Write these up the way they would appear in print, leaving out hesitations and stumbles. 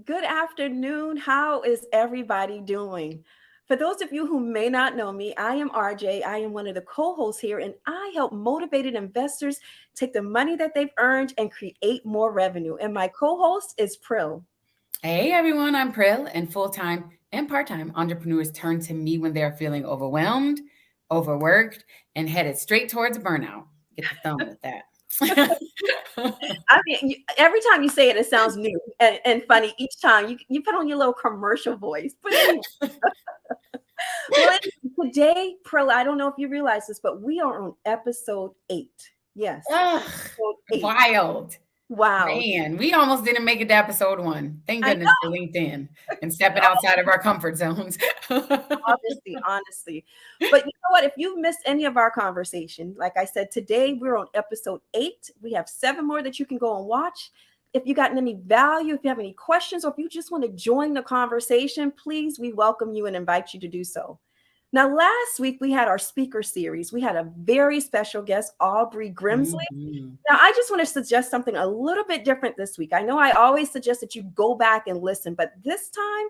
Good afternoon. How is everybody doing? For those of you who may not know me, I am RJ. I am one of the co hosts here, and I help motivated investors take the money that they've earned and create more revenue. And my co host is Prill. Hey everyone, I'm Prill, and full-time and part-time entrepreneurs turn to me when they're feeling overwhelmed, overworked, and headed straight towards burnout. Get the thumb with that. I mean, every time you say it, it sounds new and funny. Each time you put on your little commercial voice. But anyway, well, today, Prill, I don't know if you realize this, but we are on episode 8. Yes, Ugh, episode 8. wild. Wow. Man, we almost didn't make it to episode 1. Thank I goodness for LinkedIn and stepping outside of our comfort zones. honestly. But you know what? If you've missed any of our conversation, like I said, today we're on episode 8. We have 7 more that you can go and watch. If you gotten any value, if you have any questions, or if you just want to join the conversation, please, we welcome you and invite you to do so. Now, last week we had our speaker series. We had a very special guest, Aubrey Grimsley. Mhm. Now, I just want to suggest something a little bit different this week. I know I always suggest that you go back and listen, but this time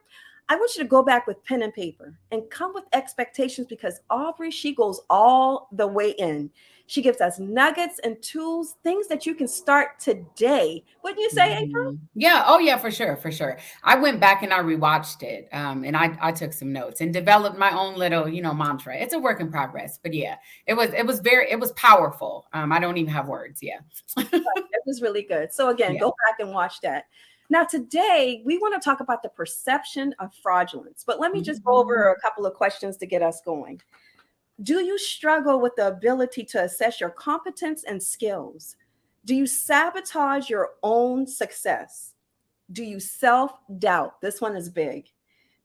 I want you to go back with pen and paper and come with expectations because Aubrey, she goes all the way in. She gives us nuggets and tools, things that you can start today. Wouldn't you say, April? Yeah. Oh, yeah, for sure. For sure. I went back and I rewatched it. And I took some notes and developed my own little, mantra. It's a work in progress, but yeah, it was powerful. I don't even have words. Yeah. It was really good. So again, Yeah. go back and watch that. Now, today we want to talk about the perception of fraudulence, but let me just go Mhm. over a couple of questions to get us going. Do you struggle with the ability to assess your competence and skills? Do you sabotage your own success? Do you self doubt? This one is big.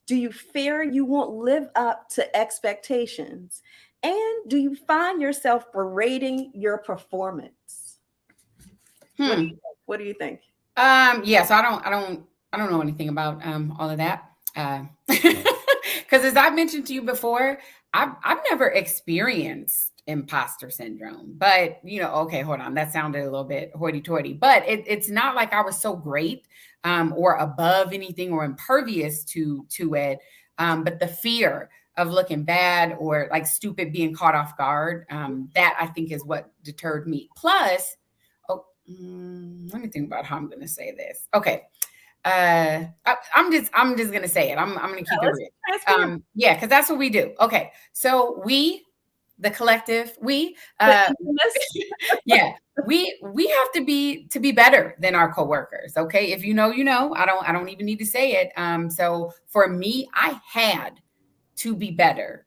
Do you fear you won't live up to expectations? And do you find yourself berating your performance? What do you Hmm. think? What do you think? Yeah, so I don't know anything about all of that. Because as I mentioned to you before, I've never experienced imposter syndrome. But okay, hold on. That sounded a little bit hoity-toity. But it's not like I was so great or above anything or impervious to it. But the fear of looking bad or like stupid being caught off guard, that I think is what deterred me. Plus, let me think about how I'm going to say this. Okay. I'm just going to say it. I'm going to keep Yeah, it let's real. be transparent. Yeah, because that's what we do. Okay. So the collective, The infamous. yeah, we have to be better than our coworkers. Okay. If you know, I don't even need to say it. So for me, I had to be better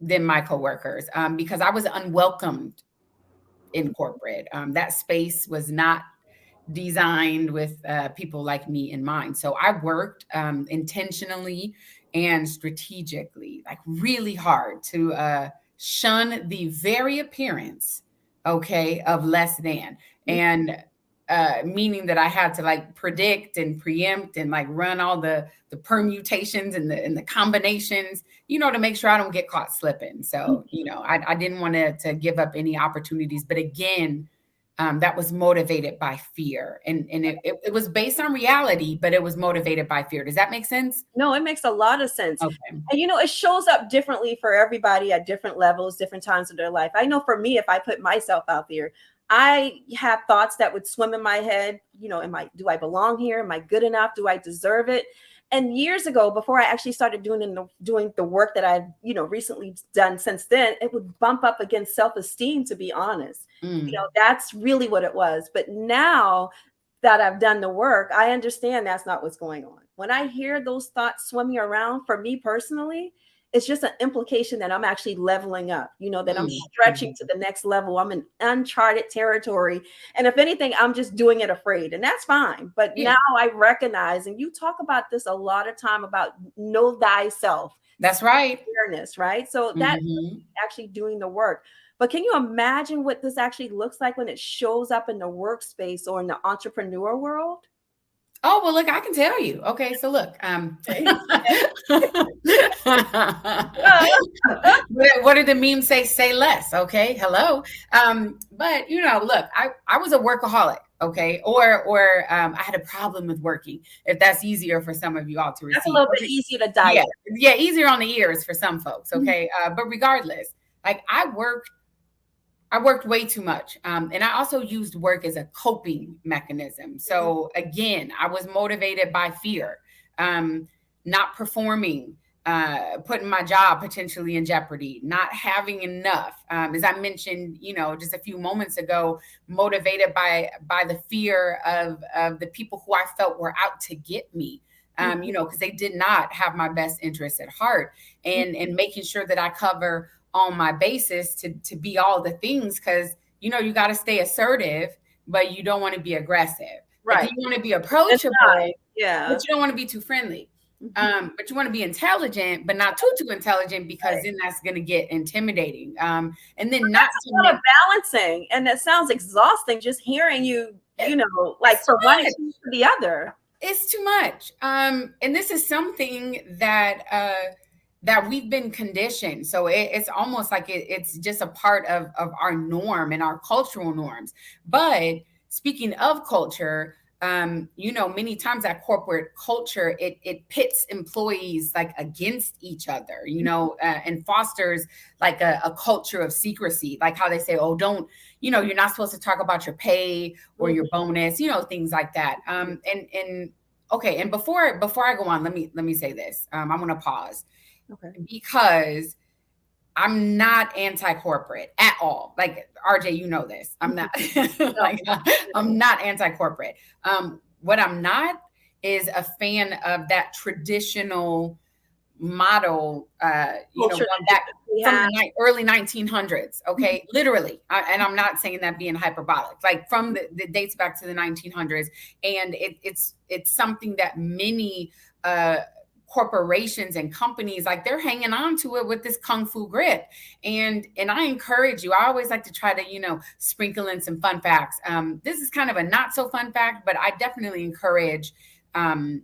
than my coworkers, because I was unwelcomed in corporate. That space was not designed with people like me in mind. So I worked intentionally and strategically, like really hard to shun the very appearance, okay, of less than. And meaning that I had to like predict and preempt and like run all the permutations and the combinations, to make sure I don't get caught slipping. So, I didn't want to give up any opportunities. But again, that was motivated by fear. And it was based on reality, but it was motivated by fear. Does that make sense? No, it makes a lot of sense. Okay. And it shows up differently for everybody at different levels, different times of their life. I know for me, if I put myself out there, I have thoughts that would swim in my head. Do I belong here? Am I good enough? Do I deserve it? And years ago, before I actually started doing the work that I've, recently done since then, it would bump up against self-esteem, to be honest. Mm. That's really what it was. But now that I've done the work, I understand that's not what's going on. When I hear those thoughts swimming around, for me personally, it's just an implication that I'm actually leveling up, that I'm Mm. stretching Mhm. to the next level. I'm in uncharted territory. And if anything, I'm just doing it afraid. And that's fine. But Yeah, now I recognize, and you talk about this a lot of time about know thyself, that's right. awareness, right? So that Mhm. actually doing the work. But can you imagine what this actually looks like when it shows up in the workspace or in the entrepreneur world? Oh, well, look, I can tell you. Okay, so look, what did the meme say? Say less. Okay, hello. But look, I was a workaholic. Okay. Or I had a problem with working, if that's easier for some of you all to That's a receive. little bit easier to Yeah. digest. Yeah. Easier on the ears for some folks. Okay. But regardless, like I worked way too much. And I also used work as a coping mechanism. So again, I was motivated by fear, not performing, putting my job potentially in jeopardy, not having enough. As I mentioned, just a few moments ago, motivated by the fear of the people who I felt were out to get me. Because they did not have my best interests at heart, and making sure that I cover on my basis to be all the things, because you got to stay assertive, but you don't want to be aggressive. Like Right. you want to be That's approachable, nice. Yeah. but you don't want to be too friendly. But you want to be intelligent, but not too intelligent, because Right. then that's going to get intimidating. And then not That's to a lot of make balancing, and that sounds exhausting just hearing you, like it's too from one much. extreme to the other. It's too much. And this is something that we've been conditioned. So it's almost like it's just a part of our norm and our cultural norms. But speaking of culture, many times that corporate culture, it pits employees like against each other, and fosters like a culture of secrecy, like how they say, oh, don't, you're not supposed to talk about your pay or your bonus, things like that. And okay, and before I go on, let me say this. I'm going to pause. Okay. Because I'm not anti-corporate at all. Like RJ, you know this. I'm not like I'm not anti-corporate. What I'm not is a fan of that traditional model, Culture going back we from have. the early 1900s. Okay, literally, and I'm not saying that being hyperbolic. Like from the dates back to the 1900s, and it's something that many corporations and companies, like they're hanging on to it with this kung fu grip. And I encourage you, I always like to try to sprinkle in some fun facts. This is kind of a not so fun fact, but I definitely encourage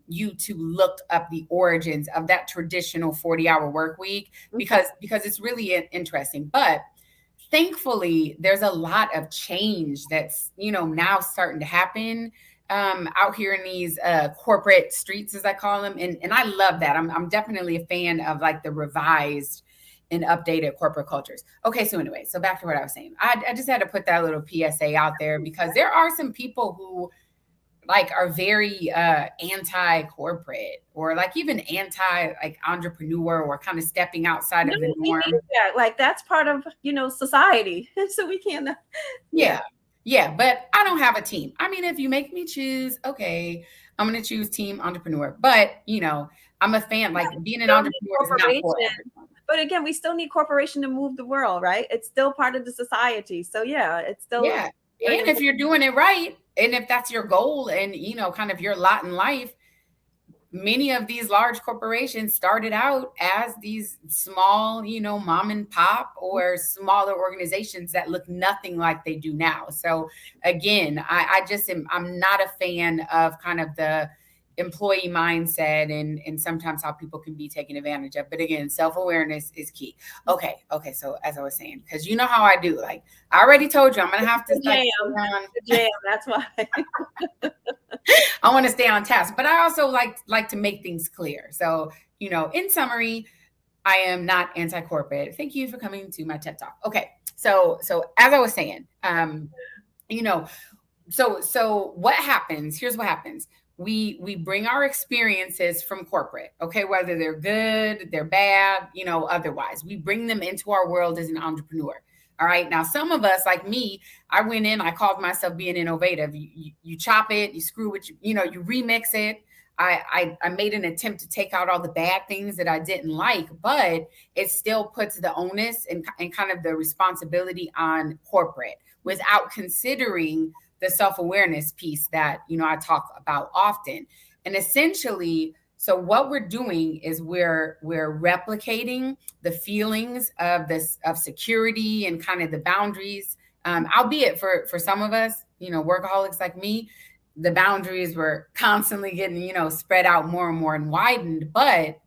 you to look up the origins of that traditional 40-hour work week, because it's really interesting. But thankfully there's a lot of change that's now starting to happen out here in these corporate streets, as I call them. And I love that. I'm definitely a fan of like the revised and updated corporate cultures. Okay, so anyway, so back to what I was saying. I just had to put that little PSA out there, because there are some people who like are very anti-corporate, or like even anti like entrepreneur, or kind of stepping outside of the We norm. need that. Like that's part of society. So we can't. Yeah, but I don't have a team. I mean, if you make me choose, okay, I'm going to choose team entrepreneur. But, I'm a fan, like being an entrepreneur is not for everyone. But again, we still need corporation to move the world, right? It's still part of the society. So yeah, it's still. Yeah. And if you're doing it right, and if that's your goal and, kind of your lot in life, many of these large corporations started out as these small, mom and pop or smaller organizations that look nothing like they do now. So again, I'm not a fan of kind of the employee mindset and sometimes how people can be taken advantage of. But again, self-awareness is key. Okay. So as I was saying, because you know how I do, like I already told you, I'm gonna have to jam. That's why I want to stay on task, but I also like to make things clear. So, in summary, I am not anti-corporate. Thank you for coming to my TED Talk. Okay. So as I was saying, so what happens? Here's what happens. We bring our experiences from corporate, okay, whether they're good, they're bad, otherwise. We bring them into our world as an entrepreneur. All right. Now, some of us, like me, I went in, I called myself being innovative. You chop it, you screw it, you remix it. I made an attempt to take out all the bad things that I didn't like, but it still puts the onus and kind of the responsibility on corporate without considering the self-awareness piece that, I talk about often. And essentially, so what we're doing is we're replicating the feelings of security and kind of the boundaries, albeit for some of us, workaholics like me, the boundaries were constantly getting, spread out more and more and widened. But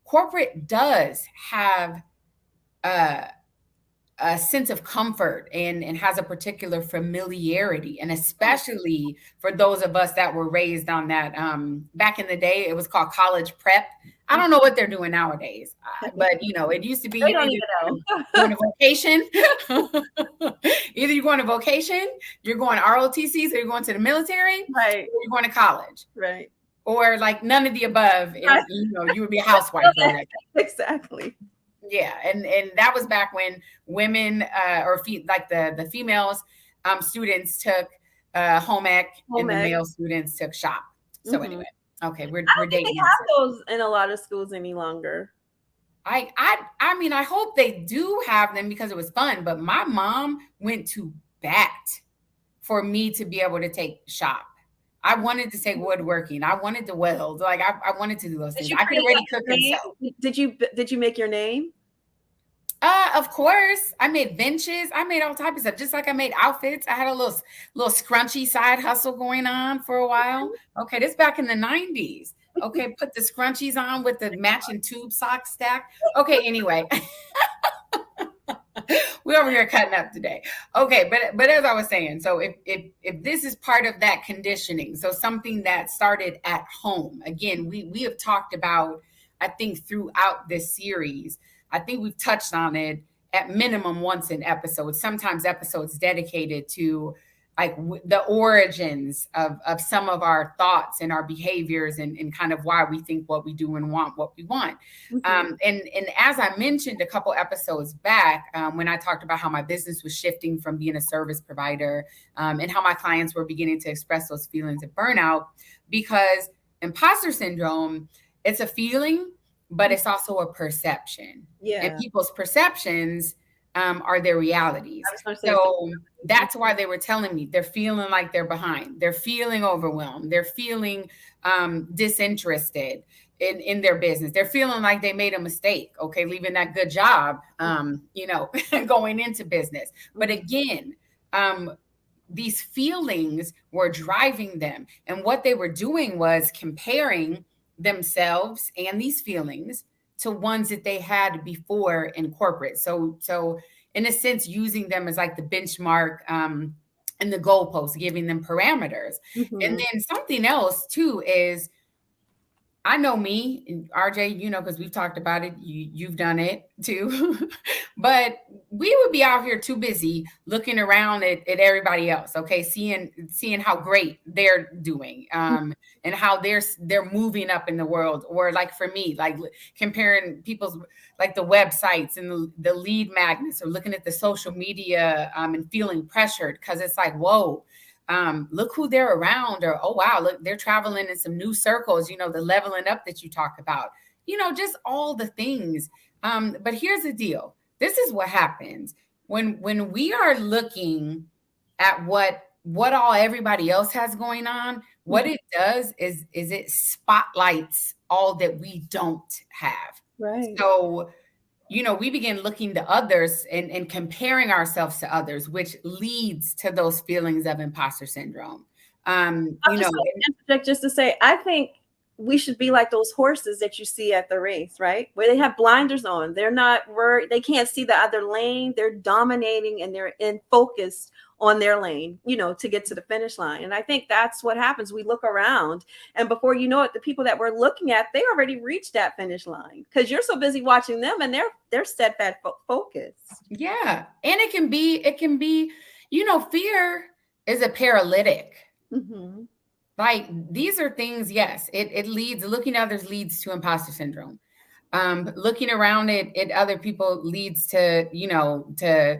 corporate does have a sense of comfort and has a particular familiarity. And especially for those of us that were raised on that, back in the day, it was called college prep. I don't know what they're doing nowadays, but it used to be They you don't either even going know. to vocation, either you're going to vocation, you're going to ROTC, so you're going to the military, Right, or you're going to college, right. or like none of the above, and Right. you would be a housewife for the rest. Exactly. Yeah, and that was back when women like the females students took home ec, Home and the ec. male students took shop. So Mhm. anyway, okay, we're I don't think they dating have ourselves. those in a lot of schools any longer. I mean, I hope they do have them because it was fun, but my mom went to bat for me to be able to take shop. I wanted to take woodworking. I wanted to weld. Like I wanted to do those Did things. you I could create already like cook a and sew. name? Did you make your name? Of course, I made benches. I made all types of stuff. Just like I made outfits. I had a little scrunchy side hustle going on for a while. Okay, this back in the 90s. Okay, put the scrunchies on with the matching tube sock stack. Okay, anyway. We're over here cutting up today. Okay, but as I was saying, so if this is part of that conditioning, so something that started at home. Again, we have talked about, I think throughout this series, I think we've touched on it at minimum once in episodes, sometimes episodes dedicated to like the origins of some of our thoughts and our behaviors, and kind of why we think what we do and want what we want. Mhm. And as I mentioned a couple episodes back, when I talked about how my business was shifting from being a service provider, and how my clients were beginning to express those feelings of burnout, because imposter syndrome, it's a feeling, but it's also a perception. And Yeah. people's perceptions are their I realities. was gonna say So that's why they were telling me they're feeling like they're behind. They're feeling overwhelmed. They're feeling disinterested in their business. They're feeling like they made a mistake, okay, leaving that good job, going into business. But again, these feelings were driving them. And what they were doing was comparing themselves and these feelings to ones that they had before in corporate. So in a sense, using them as like the benchmark, and the goalpost, giving them parameters. And Mhm. then something else too is, I know me and RJ, because we've talked about it. You've done it too. But we would be out here too busy looking around at everybody else, okay, seeing how great they're doing, and how they're moving up in the world. Or like for me, like comparing people's, like the websites and the lead magnets, or looking at the social media, and feeling pressured because it's like, whoa, look who they're around, or oh wow, look, they're traveling in some new circles, the leveling up that you talk about, just all the things. But here's the deal. This is what happens when we are looking at what all everybody else has going on. What it does is it spotlights all that we don't have. Right. So we begin looking to others and comparing ourselves to others, which leads to those feelings of imposter syndrome. I'll just like interject just to say, I think we should be like those horses that you see at the race, right? Where they have blinders on. They're not worried. They can't see the other lane. They're dominating and they're in focused on their lane, to get to the finish line. And I think that's what happens. We look around, and before you know it, the people that we're looking at, they already reached that finish line because you're so busy watching them, and they're steadfast focused. Yeah. And it can be, fear is a paralytic. Mm-hmm. Like these are things, yes, it leads, looking at others leads to imposter syndrome. Looking around at other people leads to, to,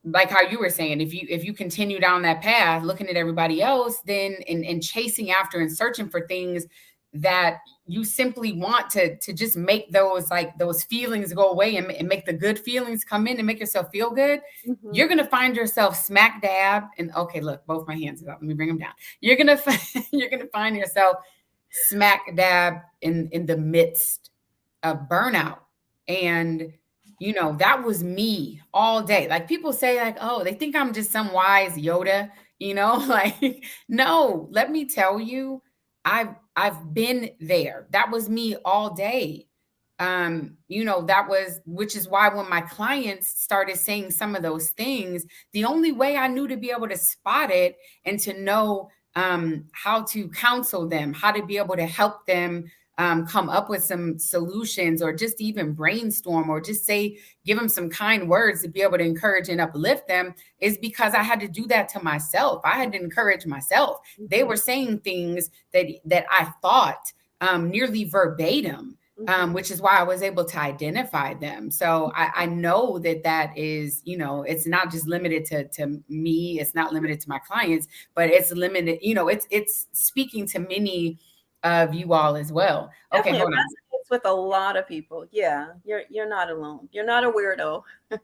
like how you were saying, if you continue down that path, looking at everybody else, then and chasing after and searching for things that you simply want to just make those feelings go away, and make the good feelings come in and make yourself feel good. Mm-hmm. You're going to find yourself smack dab. And okay, look, both my hands are up. Let me bring them down. You're going to find yourself smack dab in the midst of burnout. And that was me all day. Like people say, like, oh, they think I'm just some wise Yoda, like, no, let me tell you, I've been there. That was me all day. which is why when my clients started saying some of those things, the only way I knew to be able to spot it and to know how to counsel them, how to be able to help them come up with some solutions, or just even brainstorm, or just give them some kind words to be able to encourage and uplift them, is because I had to do that to myself. I had to encourage myself. They were saying things that I thought nearly verbatim. Which is why I was able to identify them. So I know that is, it's not just limited to me. It's not limited to my clients, but it's limited, it's speaking to many of you all as well. Okay, Definitely, it hold on. resonates with a lot of people. Yeah, you're not alone. You're not a weirdo. Well,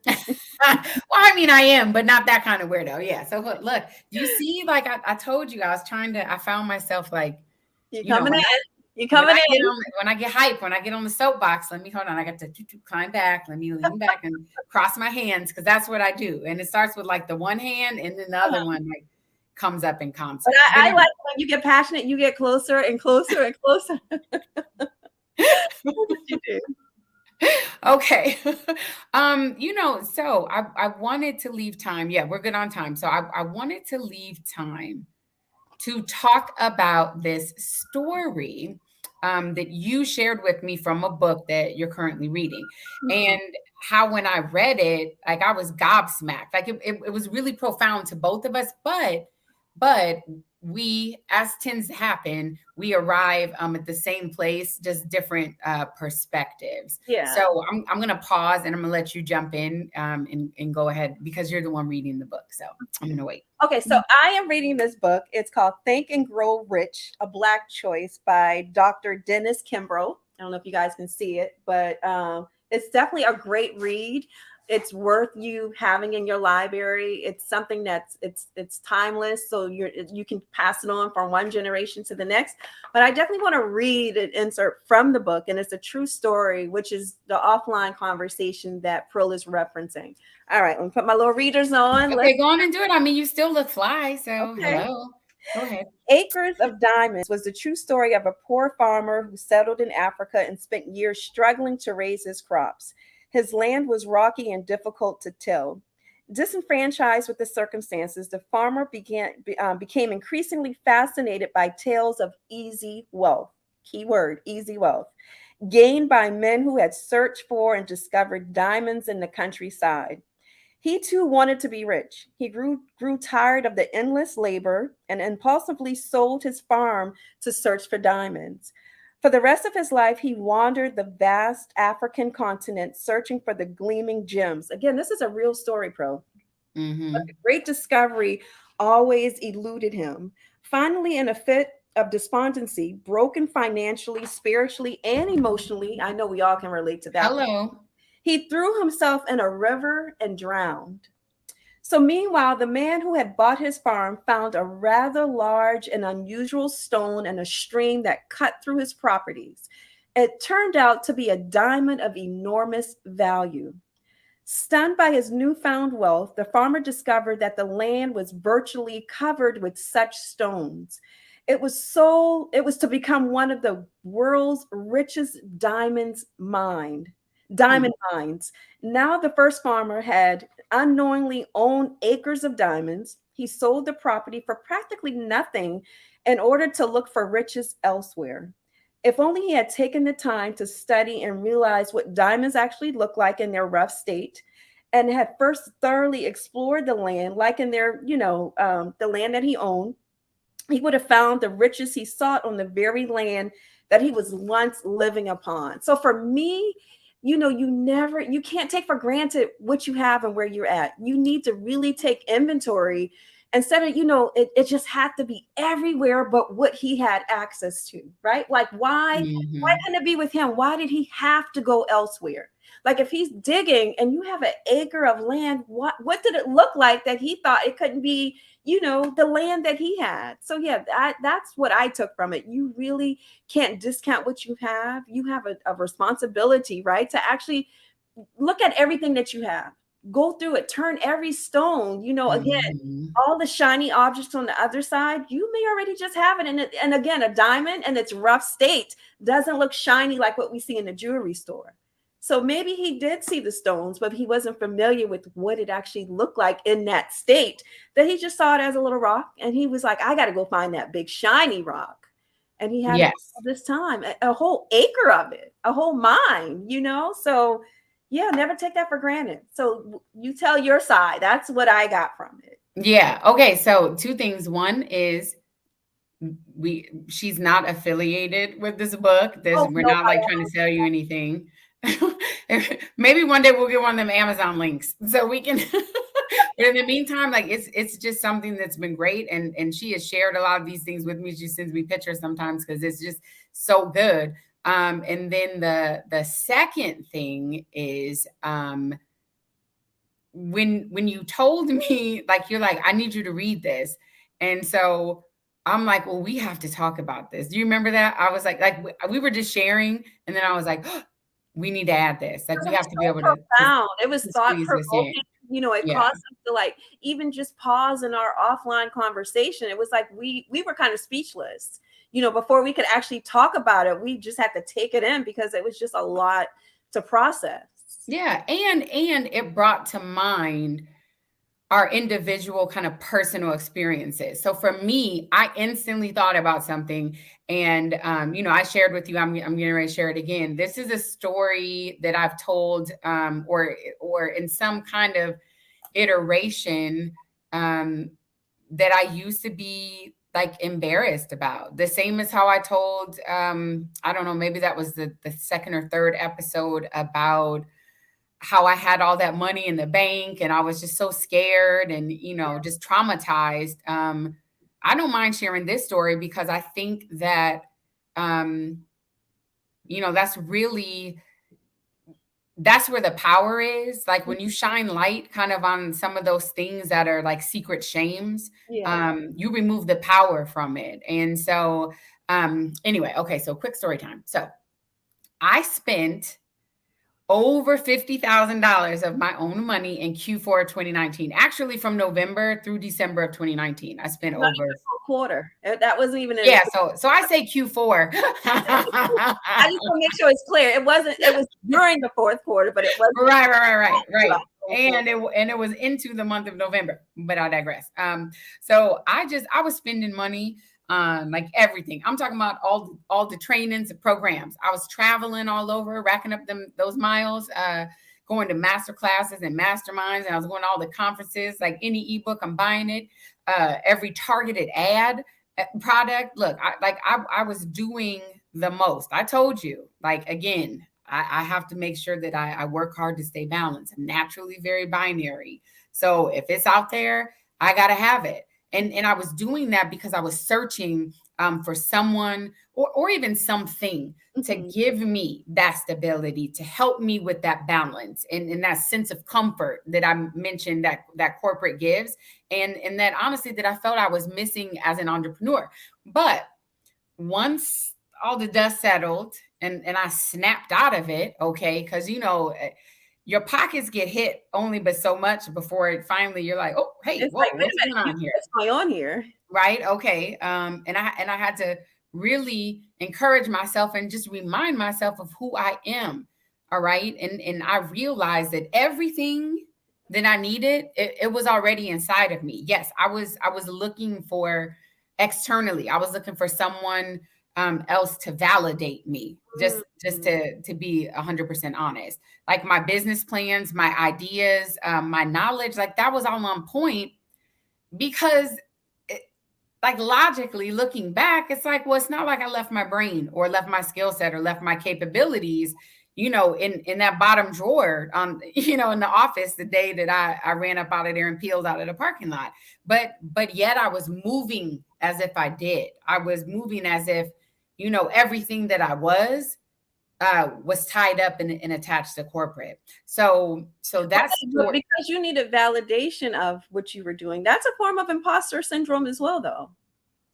I mean, I am, but not that kind of weirdo. Yeah. So look, you see, like I told you, I found myself like, You you know, coming when in? I You coming in? when I get hyped, when I get on the soapbox, hold on. I got to climb back. Let me lean back and cross my hands, because that's what I do. And it starts with like the one hand, and then the other one like comes up in concert. But I like when you get passionate, you get closer and closer and closer. What did you do? Okay. So I wanted to leave time. Yeah, we're good on time. So I wanted to leave time to talk about this story that you shared with me from a book that you're currently reading. And how when I read it, like I was gobsmacked. Like it was really profound to both of us, but we, as tends to happen, we arrive at the same place, just different perspectives. Yeah. So I'm going to pause and I'm going to let you jump in and go ahead, because you're the one reading the book. So I'm going to wait. Okay, so I am reading this book. It's called Think and Grow Rich, A Black Choice by Dr. Dennis Kimbrough. I don't know if you guys can see it, but it's definitely a great read. It's worth you having in your library. It's something that's it's timeless, so you can pass it on from one generation to the next. But I definitely want to read an insert from the book, and it's a true story, which is the offline conversation that Pearl is referencing. All right, let me put my little readers on. Okay, go on and do it. I mean, you still look fly, so Okay. hello. Go ahead. Acres of Diamonds was the true story of a poor farmer who settled in Africa and spent years struggling to raise his crops. His land was rocky and difficult to till. Disenfranchised with the circumstances, the farmer became increasingly fascinated by tales of easy wealth. Keyword, easy wealth, gained by men who had searched for and discovered diamonds in the countryside. He too wanted to be rich. He grew tired of the endless labor and impulsively sold his farm to search for diamonds. For the rest of his life, he wandered the vast African continent searching for the gleaming gems. Again, this is a real story, Pro. But the great discovery always eluded him. Finally, in a fit of despondency, broken financially, spiritually, and emotionally, I know we all can relate to that. Hello. He threw himself in a river and drowned. So meanwhile, the man who had bought his farm found a rather large and unusual stone in a stream that cut through his properties. It turned out to be a diamond of enormous value. Stunned by his newfound wealth, the farmer discovered that the land was virtually covered with such stones. It was to become one of the world's richest diamond mines. Now the first farmer had unknowingly owned acres of diamonds. He sold the property for practically nothing in order to look for riches elsewhere. If only he had taken the time to study and realize what diamonds actually look like in their rough state, and had first thoroughly explored the land, like in their, the land that he owned, he would have found the riches he sought on the very land that he was once living upon. So for me, you can't take for granted what you have and where you're at. You need to really take inventory instead of, it just had to be everywhere but what he had access to, right? Like why couldn't it be with him? Why did he have to go elsewhere? Like if he's digging and you have an acre of land, what did it look like that he thought it couldn't be, the land that he had? So yeah, that's what I took from it. You really can't discount what you have. You have a responsibility, right? To actually look at everything that you have. go through it, turn every stone, again, Mhm. all the shiny objects on the other side, you may already just have it. And again, a diamond in its rough state doesn't look shiny like what we see in the jewelry store. So maybe he did see the stones, but he wasn't familiar with what it actually looked like in that state, that he just saw it as a little rock. And he was like, I got to go find that big shiny rock. And he had Yes. all this time, a whole acre of it, a whole mine, So yeah, never take that for granted. So you tell your side. That's what I got from it. Yeah. Okay. So two things. One is she's not affiliated with this book. Oh, We're no, not like trying to sell you anything. Maybe one day we'll get one of them Amazon links so we can. But in the meantime, like it's just something that's been great, and she has shared a lot of these things with me. She sends me pictures sometimes because it's just so good. And then the second thing is when you told me, like, you're like, I need you to read this, and so I'm like, well, we have to talk about this. Do you remember that? I was like we were just sharing, and then I was like, oh, we need to add this. Like, we It was have to be able so profound. It was to thought squeeze this in. provoking. It Yeah. caused us to like even just pause in our offline conversation. It was like we were kind of speechless. Before we could actually talk about it, we just had to take it in because it was just a lot to process. Yeah, and it brought to mind our individual kind of personal experiences. So for me, I instantly thought about something, and I shared with you. I'm getting ready to share it again. This is a story that I've told, or in some kind of iteration, that I used to be like embarrassed about. The same as how I told, I don't know, maybe that was the second or third episode about how I had all that money in the bank and I was just so scared and, just traumatized. I don't mind sharing this story because I think that, that's where the power is. Like when you shine light kind of on some of those things that are like secret shames, Yeah. you remove the power from it. And so, anyway, okay. So quick story time. So I spent over $50,000 of my own money in Q4 2019. Actually, from November through December of 2019, I spent Not over. even a quarter. That wasn't even Yeah, so I say Q4. I just want to make sure it's clear. It was during the fourth quarter, but it wasn't Right. And it was into the month of November, but I digress. So I was spending money on like everything. I'm talking about all the trainings and programs. I was traveling all over, racking up those miles, going to master classes and masterminds, and I was going to all the conferences. Like any ebook, I'm buying it. Every targeted ad product. Look, I was doing the most. I told you, like, again, I have to make sure that I work hard to stay balanced. I'm naturally very binary. So if it's out there, I got to have it. And I was doing that because I was searching for someone or even something to give me that stability, to help me with that balance and that sense of comfort that I mentioned that corporate gives. And that honestly that I felt I was missing as an entrepreneur. But once all the dust settled and I snapped out of it, okay, because your pockets get hit only but so much before it finally you're like, oh, hey, it's whoa, like, wait what's a going minute, on here? what's going on here? Right. Okay. And I had to really encourage myself and just remind myself of who I am. All right. And I realized that everything that I needed, it was already inside of me. Yes, I was looking for externally. I was looking for someone else to validate me, just to be 100% honest. Like my business plans, my ideas, my knowledge, like that was all on point because like logically looking back, it's like, well, it's not like I left my brain or left my skill set or left my capabilities, in that bottom drawer, in the office the day that I ran up out of there and peeled out of the parking lot. But yet I was moving as if I did. I was moving as if, everything that I was tied up and attached to corporate. So that's Because you needed validation of what you were doing. That's a form of imposter syndrome as well, though.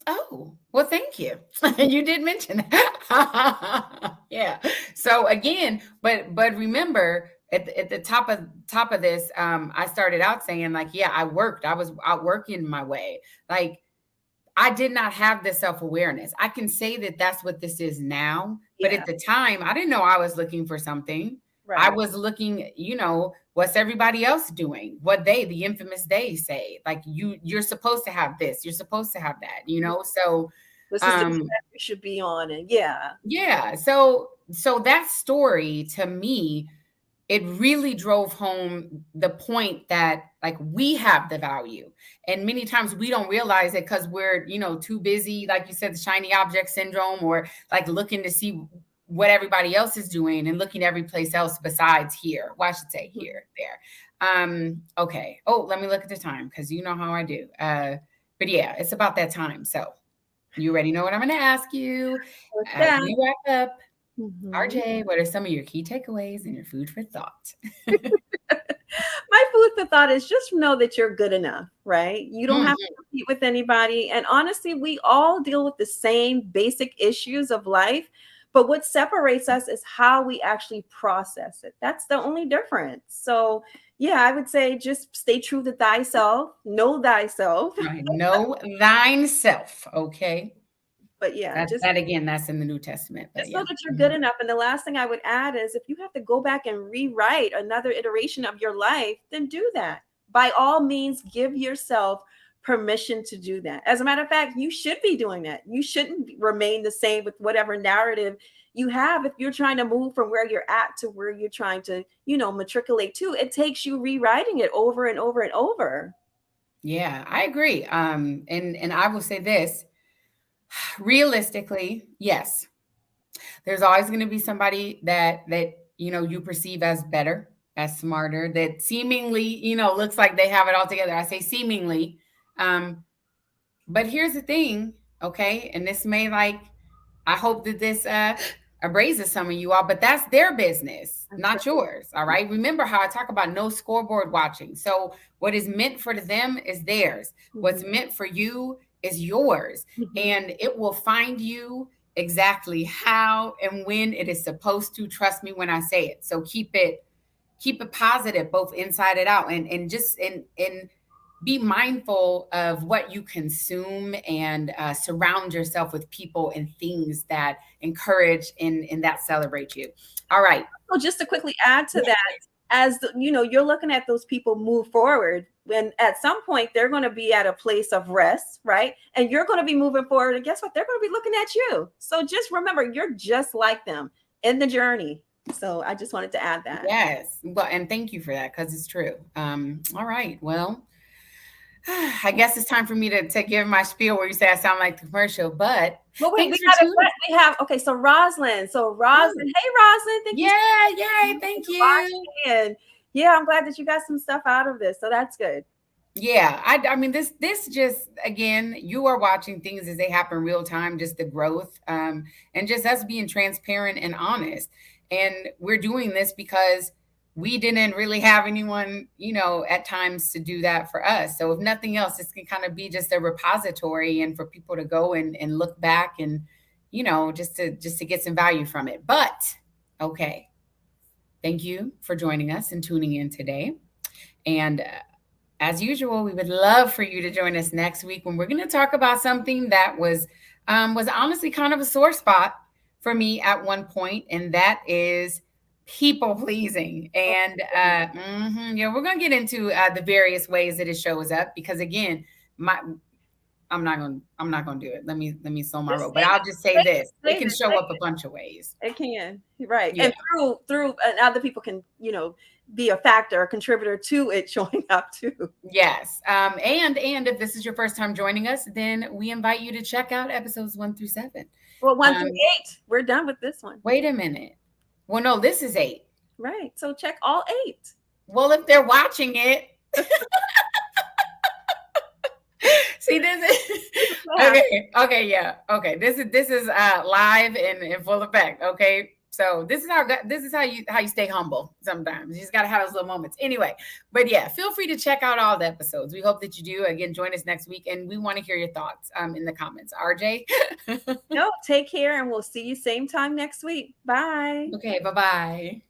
Oh, well, thank you. You did mention that. Yeah. So again, but remember, at the top of this, I started out saying like, yeah, I was out working my way. Like, I did not have this self-awareness. I can say that that's what this is now, but Yeah. at the time, I didn't know I was looking for something. I Right. was looking, what's everybody else doing? What the infamous they say, like you're supposed to have this, you're supposed to have that, So, This is the um, track you should be on. And yeah. yeah. So that story to me, it really drove home the point that like we have the value, and many times we don't realize it because we're too busy, like you said, the shiny object syndrome, or like looking to see what everybody else is doing and looking every place else besides here. Well, I should say here, there. Okay. Oh, let me look at the time because you know how I do. But yeah, it's about that time. So you already know what I'm going to ask you What's as that? we wrap up. Mhm. RJ, what are some of your key takeaways and your food for thought? My food for thought is just know that you're good enough, right? You don't have to Mhm. compete with anybody. And honestly, we all deal with the same basic issues of life. But what separates us is how we actually process it. That's the only difference. So, yeah, I would say just stay true to thyself, know thyself. Right. Know thine self. Okay. But yeah, That again, that's in the New Testament. But just know yeah. that you're good Mhm. enough. And the last thing I would add is if you have to go back and rewrite another iteration of your life, then do that. By all means, give yourself permission to do that. As a matter of fact, you should be doing that. You shouldn't remain the same with whatever narrative you have. If you're trying to move from where you're at to where you're trying to, matriculate to, it takes you rewriting it over and over and over. Yeah, I agree. And I will say this realistically, yes, there's always going to be somebody that you perceive as better, as smarter, that seemingly looks like they have it all together. I say seemingly, um, but here's the thing, okay, and this may like I hope that this abraises some of you all, but that's their business, That's not yours. All right. Remember how I talk about no scoreboard watching. So what is meant for them is theirs. What's right. meant for you is yours. Mhm. And it will find you exactly how and when it is supposed to. Trust me when I say it. So keep it positive, both inside and out, and just and be mindful of what you consume, and surround yourself with people and things that encourage and that celebrate you. All right. So just to quickly add to Yeah. that, as you're looking at those people move forward, when at some point they're going to be at a place of rest, right? And you're going to be moving forward, and guess what? They're going to be looking at you. So just remember, you're just like them in the journey. So I just wanted to add that. Yes. Well, and thank you for that because it's true. All right. Well, I guess it's time for me to give my spiel where you say I sound like the commercial, but But wait, thanks we for got tuning. we have okay. So Roslyn, Oh, hey Roslyn, thank you so yeah, much yay, for thank you. watching. And yeah, I'm glad that you got some stuff out of this. So that's good. Yeah, I mean this just again, you are watching things as they happen real time, just the growth, and just us being transparent and honest. And we're doing this because we didn't really have anyone, at times to do that for us. So if nothing else, this can kind of be just a repository and for people to go and look back and, just to get some value from it. But okay, thank you for joining us and tuning in today. And as usual, we would love for you to join us next week when we're going to talk about something that was honestly kind of a sore spot for me at one point, and that is people pleasing. And yeah, we're going to get into the various ways that it shows up because again, my I'm not gonna do it. Let me slow my Just roll. But I'll just say this: it say can this. show up a bunch of ways. It can, right? Yeah. And through and other people can, be a factor, a contributor to it showing up too. Yes. And if this is your first time joining us, then we invite you to check out episodes 1 through 7. Well, one through Um, eight, we're done with this one, wait a minute. Well, no, this is 8. right? So check all 8. Well, if they're watching it, see this is Yeah. okay, yeah. Okay. This is live and in full effect. Okay. So this is how you stay humble sometimes. You just gotta have those little moments. Anyway, but yeah, feel free to check out all the episodes. We hope that you do. Again, join us next week and we want to hear your thoughts in the comments. RJ. No, take care and we'll see you same time next week. Bye. Okay, bye-bye.